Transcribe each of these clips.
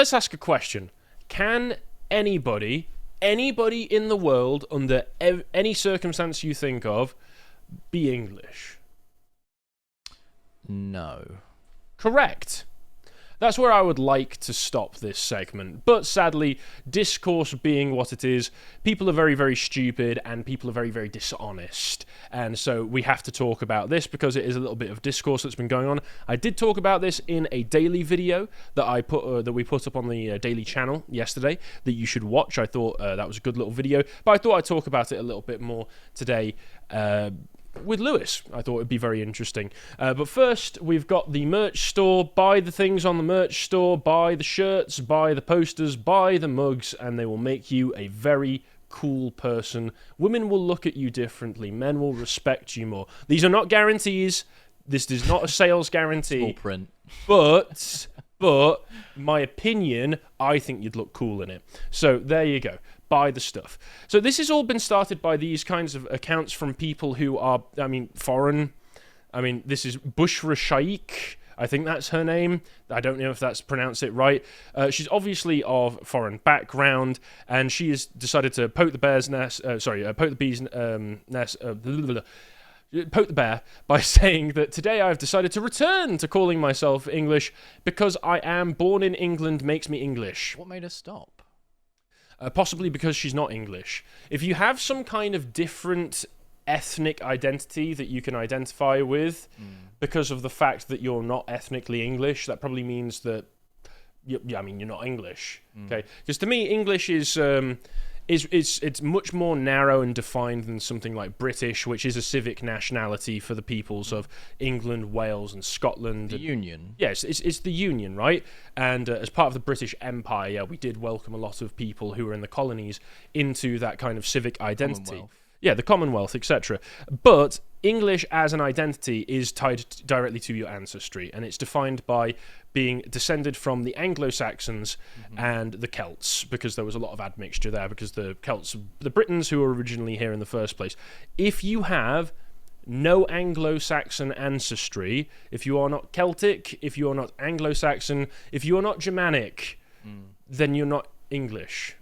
let's ask a question. Can anybody in the world, under any circumstance you think of, be English? No. Correct. That's where I would like to stop this segment. But sadly, discourse being what it is, people are very, very stupid and people are very, very dishonest. And so we have to talk about this because it is a little bit of discourse that's been going on. I did talk about this in a daily video that we put up on the daily channel yesterday that you should watch. I thought that was a good little video, but I thought I'd talk about it a little bit more today with Lewis. I thought it'd be very interesting. But first, we've got the merch store. Buy the things on the merch store. Buy the shirts, buy the posters, buy the mugs, and they will make you a very cool person. Women will look at you differently. Men will respect you more. These are not guarantees. This is not a sales guarantee. Small print. But my opinion, I think you'd look cool in it. So there you go. Buy the stuff. So this has all been started by these kinds of accounts from people who are, foreign. This is Bushra Shaikh. I think that's her name. I don't know if that's pronounced it right. She's obviously of foreign background, and she has decided to poke the bear's nest. Poke the bee's nest. Poke the bear by saying that today I've decided to return to calling myself English because I am born in England makes me English. What made her stop? Possibly because she's not English. If you have some kind of different ethnic identity that you can identify with because of the fact that you're not ethnically English, that probably means that you're not English. Okay, because to me, English is it's much more narrow and defined than something like British, which is a civic nationality for the peoples of England, Wales, and Scotland. The Union. Yes, it's the Union, right? And as part of the British Empire, we did welcome a lot of people who were in the colonies into that kind of civic identity. Yeah, the Commonwealth, etc. But English as an identity is tied directly to your ancestry, and it's defined by being descended from the Anglo-Saxons and the Celts, because there was a lot of admixture there, because the Celts, the Britons who were originally here in the first place. If you have no Anglo-Saxon ancestry, if you are not Celtic, if you are not Anglo-Saxon, if you are not Germanic, then you're not English.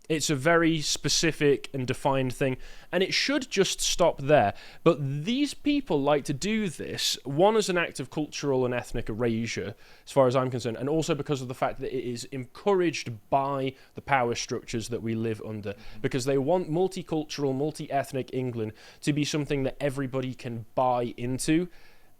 It's a very specific and defined thing, and it should just stop there. But these people like to do this, one, as an act of cultural and ethnic erasure, as far as I'm concerned, and also because of the fact that it is encouraged by the power structures that we live under, because they want multicultural, multi-ethnic England to be something that everybody can buy into.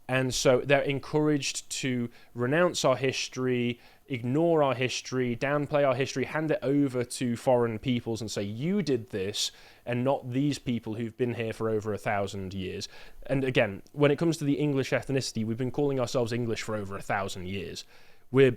And so they're encouraged to renounce our history, ignore our history, downplay our history, hand it over to foreign peoples and say, you did this, and not these people who've been here for over 1,000 years. And again, when it comes to the English ethnicity, we've been calling ourselves English for over 1,000 years. We're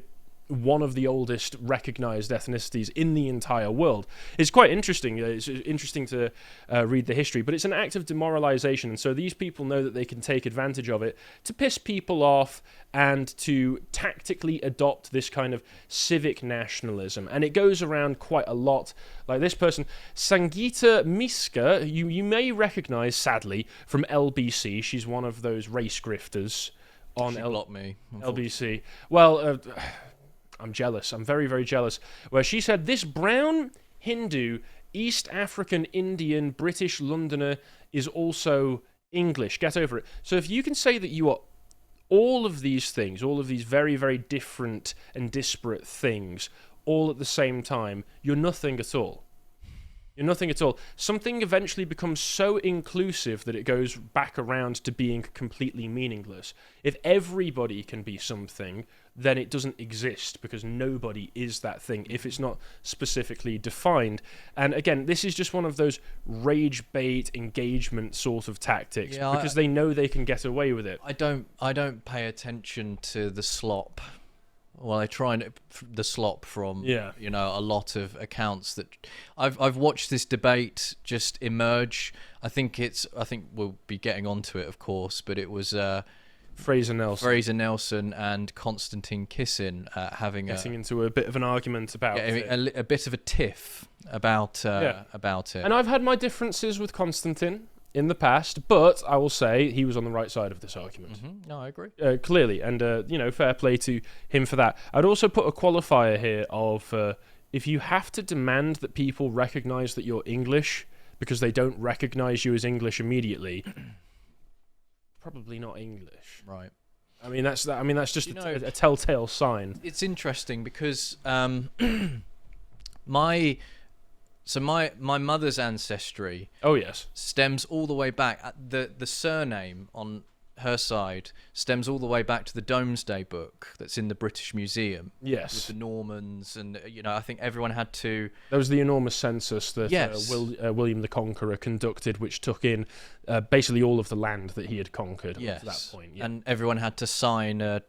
one of the oldest recognized ethnicities in the entire world. It's quite interesting. It's interesting to read the history, but it's an act of demoralization. And so these people know that they can take advantage of it to piss people off and to tactically adopt this kind of civic nationalism. And it goes around quite a lot. Like this person, Sangeeta Miska, you may recognize, sadly, from LBC. She's one of those race grifters on LBC. Well, I'm jealous. I'm very, very jealous. Where she said, this brown Hindu, East African, Indian, British Londoner is also English. Get over it. So if you can say that you are all of these things, all of these very, very different and disparate things, all at the same time, you're nothing at all. You're nothing at all. Something eventually becomes so inclusive that it goes back around to being completely meaningless. If everybody can be something, then it doesn't exist, because nobody is that thing if it's not specifically defined. And again, this is just one of those rage bait engagement sort of tactics, because they know they can get away with it. I don't pay attention to the slop. Well, I try and the slop from a lot of accounts that I've watched this debate just emerge. I think we'll be getting onto it, of course, but it was Fraser Nelson and Konstantin Kisin getting into a bit of an argument about it. A bit of a tiff about it. And I've had my differences with Konstantin in the past, but I will say he was on the right side of this argument. No, I agree. Clearly, and fair play to him for that. I'd also put a qualifier here of if you have to demand that people recognise that you're English because they don't recognise you as English immediately, probably not English. Right. I mean, that's just a telltale sign. It's interesting because my mother's ancestry stems all the way back. The surname on her side stems all the way back to the Domesday Book that's in the British Museum. Yes. With the Normans, and I think everyone had to. There was the enormous census that William the Conqueror conducted, which took in basically all of the land that he had conquered up to that point. Yeah. And everyone had to sign a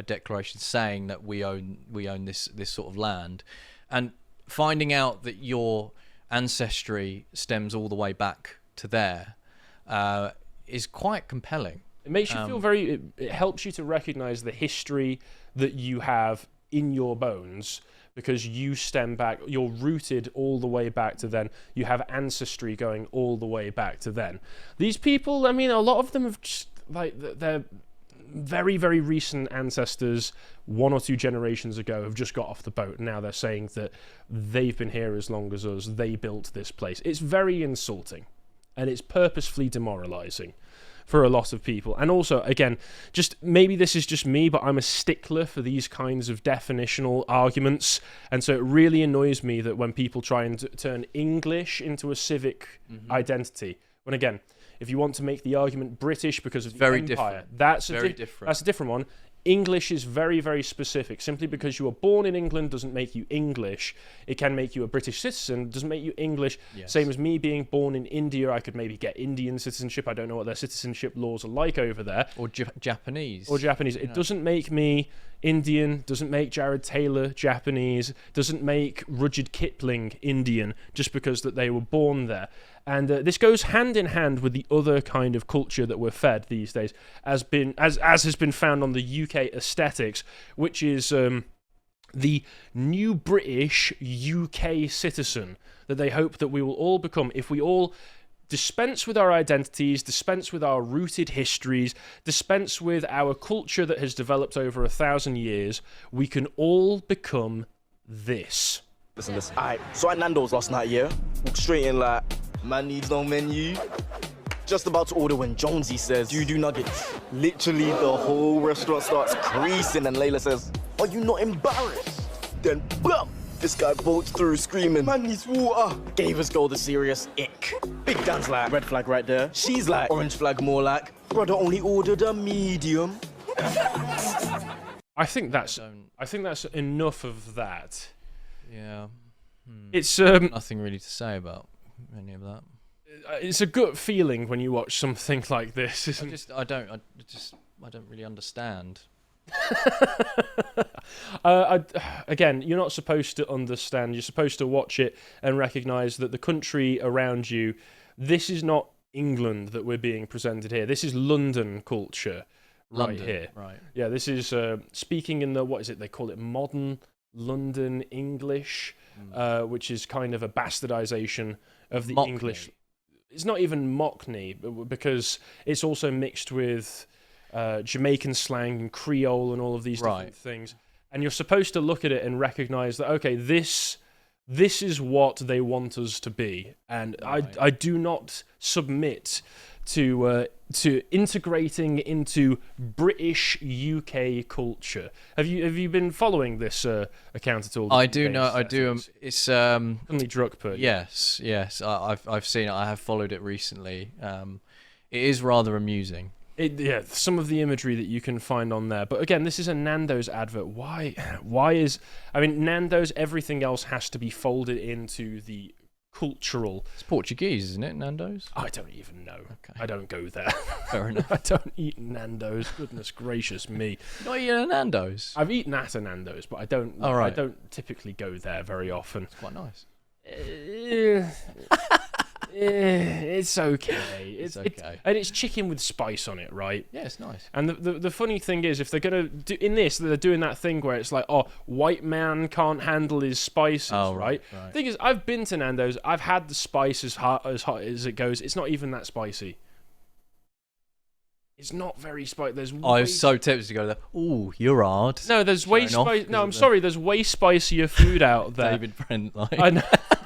declaration saying that we own this sort of land, and finding out that your ancestry stems all the way back to there is quite compelling. It makes you feel it helps you to recognize the history that you have in your bones, because you stem back, you're rooted all the way back to then. You have ancestry going all the way back to then. These people, I mean, a lot of them have just, they're very, very recent ancestors, 1 or 2 generations ago, have just got off the boat. Now they're saying that they've been here as long as us, they built this place. It's very insulting, and it's purposefully demoralizing for a lot of people. And also, again, just maybe this is just me, but I'm a stickler for these kinds of definitional arguments, and so it really annoys me that when people try and turn English into a civic identity, when again, if you want to make the argument British because of the empire, that's a different one. English is very, very specific. Simply because you were born in England doesn't make you English. It can make you a British citizen, doesn't make you English. Yes. Same as me being born in India, I could maybe get Indian citizenship. I don't know what their citizenship laws are like over there. Or Japanese. It doesn't make me Indian, doesn't make Jared Taylor Japanese, doesn't make Rudyard Kipling Indian just because that they were born there. And this goes hand in hand with the other kind of culture that we're fed these days, as has been found on the UK aesthetics, which is the new British UK citizen that they hope that we will all become if we all dispense with our identities, dispense with our rooted histories, dispense with our culture that has developed over 1,000 years. We can all become this. Listen. Alright, so at Nando's last night, walked straight in like, man needs no menu. Just about to order when Jonesy says, do nuggets. Literally, the whole restaurant starts creasing and Layla says, are you not embarrassed? Then, boom! This guy bolts through screaming, man needs water. Gave his girl the serious ick. Big Dan's like, red flag right there. She's like, orange flag more like, brother only ordered a medium. I think that's enough of that. Yeah. It's nothing really to say about any of that. It's a gut feeling when you watch something like this, isn't it? I don't really understand. Again, you're not supposed to understand. You're supposed to watch it and recognise that the country around you, this is not England that we're being presented here. This is London culture right here. Right. Yeah, this is speaking in the, what is it, they call it modern London English, which is kind of a bastardization of the Mockney. English. It's not even Mockney, because it's also mixed with Jamaican slang and Creole and all of these different things. And you're supposed to look at it and recognize that, okay, this is what they want us to be. And I do not submit to integrating into British UK culture. Have you been folling this account at all? I do know. I do. It's Only Druckput. Yes. I've seen it. I have followed it recently. It is rather amusing. Some of the imagery that you can find on there. But again, this is a Nando's advert. Why is... I mean, Nando's, everything else has to be folded into the cultural... It's Portuguese, isn't it, Nando's? I don't even know. Okay. I don't go there. Fair enough. I don't eat Nando's. Goodness gracious me. Not eating a Nando's? I've eaten at a Nando's, but I don't typically go there very often. It's quite nice. It's okay. It's okay. And it's chicken with spice on it, right? Yeah, it's nice. And the funny thing is, if they're gonna do in this, they're doing that thing where it's like, oh, white man can't handle his spices, right? Thing is, I've been to Nando's. I've had the spice as hot as it goes. It's not even that spicy. It's not very spicy. I was so tempted to go there. Ooh, you're hard. No, there's way spicy. No, I'm sorry. There's way spicier food out there. David Brent, like. I know.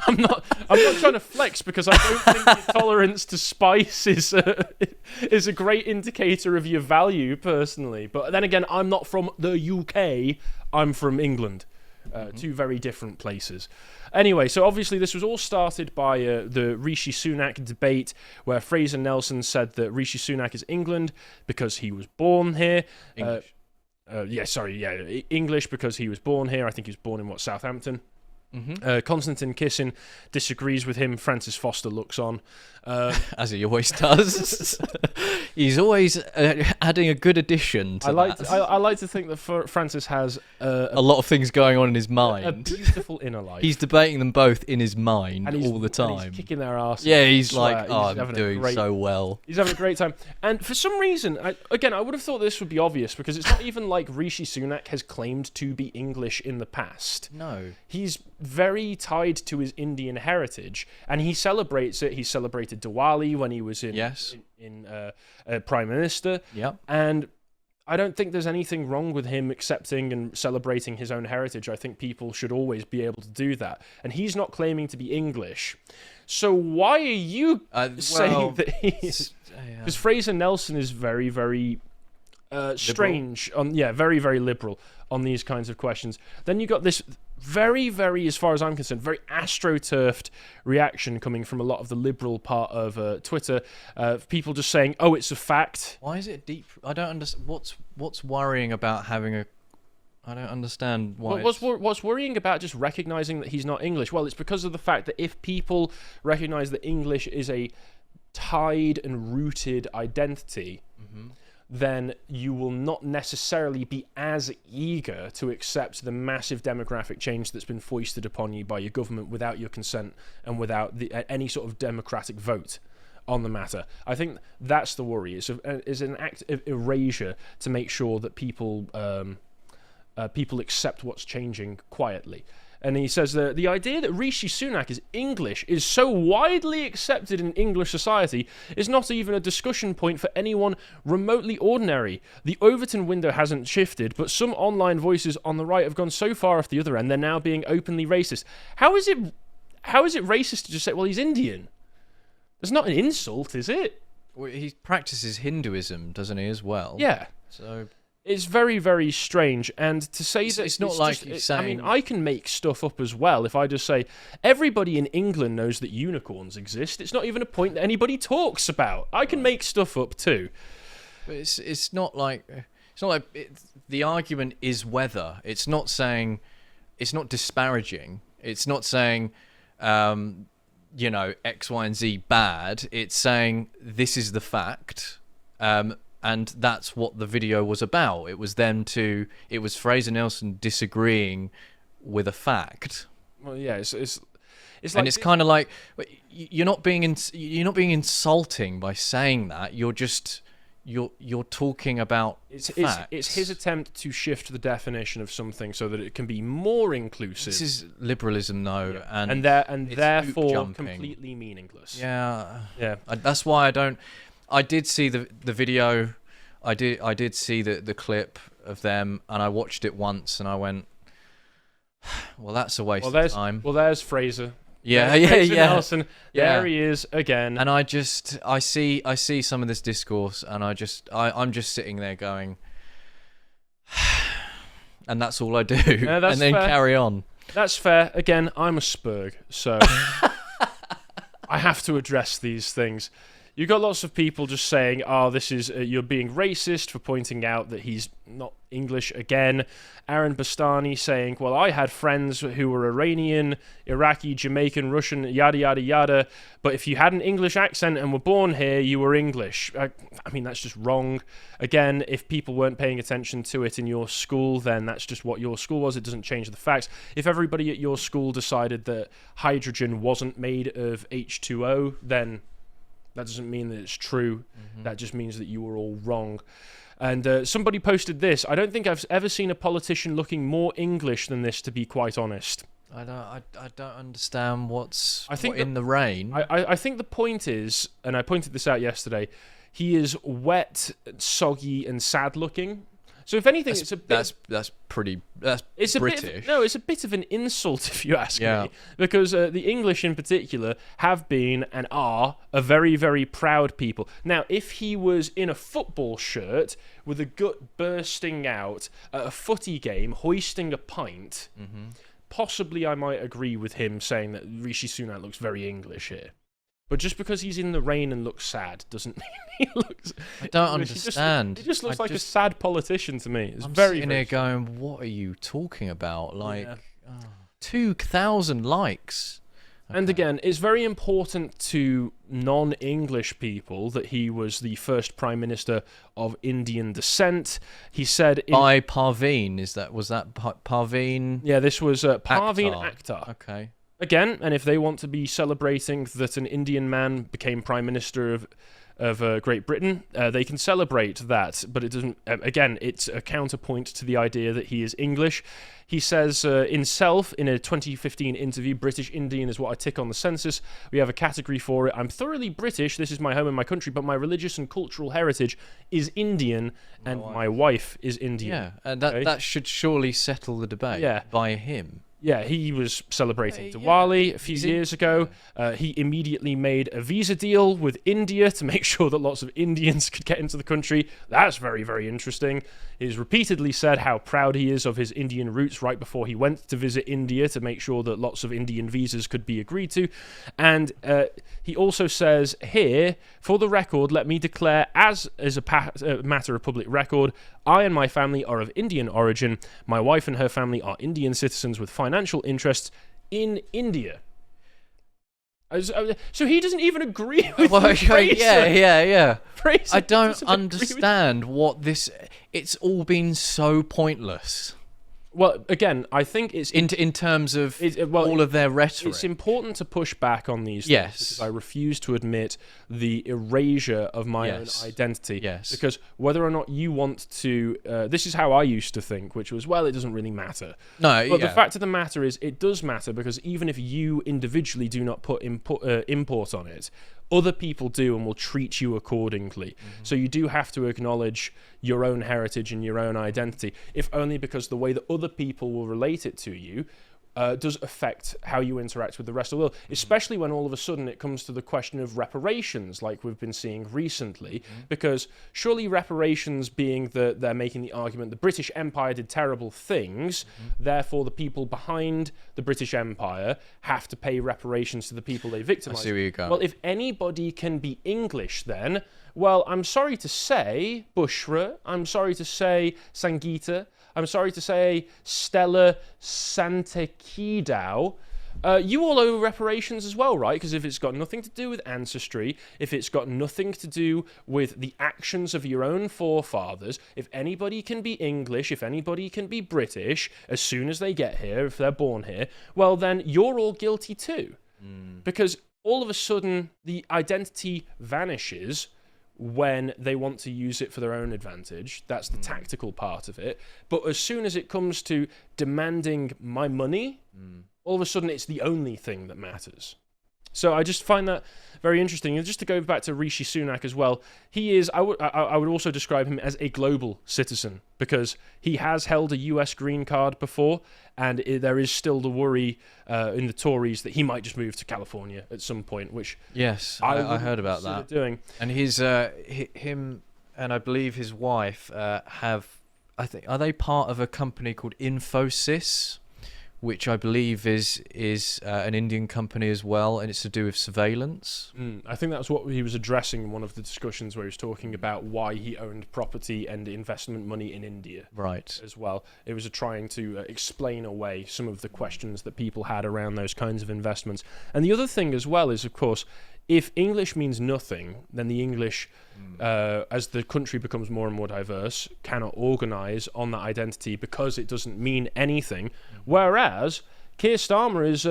I'm not trying to flex because I don't think your tolerance to spice is a great indicator of your value personally. But then again, I'm not from the UK. I'm from England. Two very different places. Anyway, so obviously this was all started by the Rishi Sunak debate, where Fraser Nelson said that Rishi Sunak is England because he was born here. English. English because he was born here. I think he was born in Southampton. Konstantin Kissin disagrees with him. Francis Foster looks on. As he always does. He's always adding a good addition to I like to think that Francis has a lot of things going on in his mind. A beautiful inner life. He's debating them both in his mind all the time. And he's kicking their ass. Yeah, he's like, I'm doing so well. He's having a great time. And for some reason, I would have thought this would be obvious because it's not even like Rishi Sunak has claimed to be English in the past. No. He's very tied to his Indian heritage, and he celebrates it. He celebrated Diwali when he was in Prime Minister. Yep. And I don't think there's anything wrong with him accepting and celebrating his own heritage. I think people should always be able to do that. And he's not claiming to be English. So why are you saying that he's... Because Fraser Nelson is very, very strange. Very, very liberal on these kinds of questions. Then you got this very, very, as far as I'm concerned, very astroturfed reaction coming from a lot of the liberal part of Twitter. People just saying, "Oh, it's a fact." Why is it deep? I don't understand. What's worrying about having a? I don't understand why. What's worrying about just recognizing that he's not English? Well, it's because of the fact that if people recognize that English is a tied and rooted identity. Then you will not necessarily be as eager to accept the massive demographic change that's been foisted upon you by your government without your consent and without any sort of democratic vote on the matter. I think that's the worry. Is an act of erasure to make sure that people accept what's changing quietly. And he says that the idea that Rishi Sunak is English is so widely accepted in English society is not even a discussion point for anyone remotely ordinary. The Overton window hasn't shifted, but some online voices on the right have gone so far off the other end, they're now being openly racist. How is it racist to just say, well, he's Indian? It's not an insult, is it? Well, he practices Hinduism, doesn't he, as well? Yeah. So... It's very, very strange, and to say that it's not like he's saying... I mean, I can make stuff up as well. If I just say, everybody in England knows that unicorns exist, it's not even a point that anybody talks about. I can make stuff up too. But it's not like... the argument is whether. It's not saying... It's not disparaging. It's not saying, X, Y, and Z bad. It's saying, this is the fact, and that's what the video was about. It was Fraser Nelson disagreeing with a fact. Well, yeah, it's like, and it's kind of like you're not being insulting by saying that. You're talking about facts. It's his attempt to shift the definition of something so that it can be more inclusive. This is liberalism, though, and therefore completely meaningless. Yeah. That's why I don't. I did see the video. I did see the clip of them, and I watched it once, and I went, "Well, that's a waste of time." Well, there's Fraser. Yeah. Nelson. There he is again. And I see some of this discourse, and I'm just sitting there going, and that's all I do, and then fair. Carry on. That's fair. Again, I'm a Spurg, so I have to address these things. You've got lots of people just saying, "Oh, this is you're being racist for pointing out that he's not English again." Aaron Bastani saying, "Well, I had friends who were Iranian, Iraqi, Jamaican, Russian, yada yada yada. But if you had an English accent and were born here, you were English." I mean, that's just wrong. Again, if people weren't paying attention to it in your school, then that's just what your school was. It doesn't change the facts. If everybody at your school decided that hydrogen wasn't made of H2O, then That doesn't mean that it's true. That just means that you were all wrong. And somebody posted this. I don't think I've ever seen a politician looking more English than this, to be quite honest. I don't understand what's in the rain. I think the point is, and I pointed this out yesterday, he is wet, soggy, and sad-looking. So if anything, it's a bit... That's British. It's a bit of an insult, if you ask me. Because the English in particular have been and are a very, very proud people. Now, if he was in a football shirt with a gut bursting out at a footy game, hoisting a pint, possibly I might agree with him saying that Rishi Sunak looks very English here. But just because he's in the rain and looks sad doesn't mean he looks... I don't understand. He just looks like a sad politician to me. I'm sitting here going, what are you talking about? Like, 2,000 likes. Okay. And again, it's very important to non-English people that he was the first Prime Minister of Indian descent. He said... By Parveen, was that Parveen? Yeah, this was Parveen Akhtar. Okay. Again, and if they want to be celebrating that an Indian man became Prime Minister of Great Britain, they can celebrate that. But it doesn't. Again, it's a counterpoint to the idea that he is English. He says in a 2015 interview, British Indian is what I tick on the census. We have a category for it. I'm thoroughly British. This is my home and my country, but my religious and cultural heritage is Indian, and my wife is Indian. Yeah, and that should surely settle the debate. Yeah. By him. Yeah, he was celebrating Diwali a few years ago. He immediately made a visa deal with India to make sure that lots of Indians could get into the country. That's very, very interesting. He's repeatedly said how proud he is of his Indian roots right before he went to visit India to make sure that lots of Indian visas could be agreed to. And he also says here, for the record, let me declare, as is a matter of public record, I and my family are of Indian origin. My wife and her family are Indian citizens with financial interests in India. So he doesn't even agree with Fraser. Yeah. Fraser I don't understand what this... It's all been so pointless. Well, again, I think it's... In terms of all of their rhetoric. It's important to push back on these things because I refuse to admit the erasure of my own identity. Yes. Because whether or not you want to... this is how I used to think, which was, well, it doesn't really matter. No, But the fact of the matter is, it does matter because even if you individually do not put import on it, other people do and will treat you accordingly. So you do have to acknowledge your own heritage and your own identity, if only because the way that other people will relate it to you does affect how you interact with the rest of the world, especially when all of a sudden it comes to the question of reparations, like we've been seeing recently, because surely reparations being that they're making the argument the British Empire did terrible things, therefore the people behind the British Empire have to pay reparations to the people they victimized. I see where you go. Well, if anybody can be English then, well, I'm sorry to say, Bushra, I'm sorry to say, Sangeeta, I'm sorry to say, Stella Santekidau, you all owe reparations as well, right? Because if it's got nothing to do with ancestry, if it's got nothing to do with the actions of your own forefathers, if anybody can be English, if anybody can be British, as soon as they get here, if they're born here, well, then you're all guilty too. Because all of a sudden, the identity vanishes when they want to use it for their own advantage. That's the tactical part of it. But as soon as it comes to demanding my money, all of a sudden it's the only thing that matters. So I just find that very interesting. And just to go back to Rishi Sunak as well, he is, I would also describe him as a global citizen because he has held a US green card before, and there is still the worry in the Tories that he might just move to California at some point, which I heard about that. Doing. And him and I believe his wife have, are they part of a company called Infosys? Which I believe is an Indian company as well, and it's to do with surveillance. I think that's what he was addressing in one of the discussions where he was talking about why he owned property and investment money in India. Right. As well. It was trying to explain away some of the questions that people had around those kinds of investments. And the other thing as well is, of course, if English means nothing, then the English, as the country becomes more and more diverse, cannot organise on that identity because it doesn't mean anything. Whereas Keir Starmer is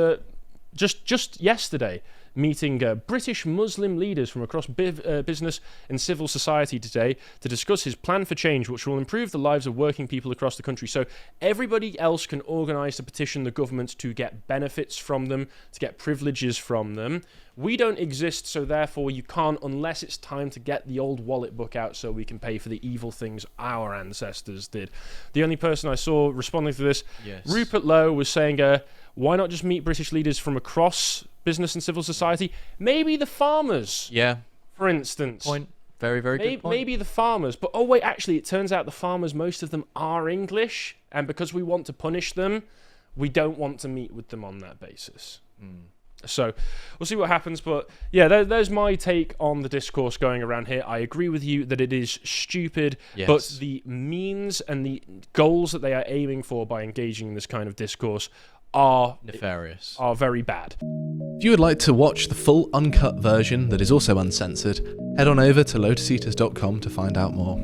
just yesterday meeting British Muslim leaders from across business and civil society today to discuss his plan for change, which will improve the lives of working people across the country. So everybody else can organise to petition the government to get benefits from them, to get privileges from them. We don't exist, so therefore you can't, unless it's time to get the old wallet book out so we can pay for the evil things our ancestors did. The only person I saw responding to this, Rupert Lowe, was saying, why not just meet British leaders from across business and civil society? Maybe the farmers, for instance. Point. Very, very good point. Maybe the farmers. But, oh wait, actually, it turns out the farmers, most of them are English, and because we want to punish them, we don't want to meet with them on that basis. So we'll see what happens, but yeah, there's my take on the discourse going around here. I agree with you that it is stupid, but the means and the goals that they are aiming for by engaging in this kind of discourse are nefarious, are very bad. If you would like to watch the full uncut version that is also uncensored, head on over to lotuseaters.com to find out more.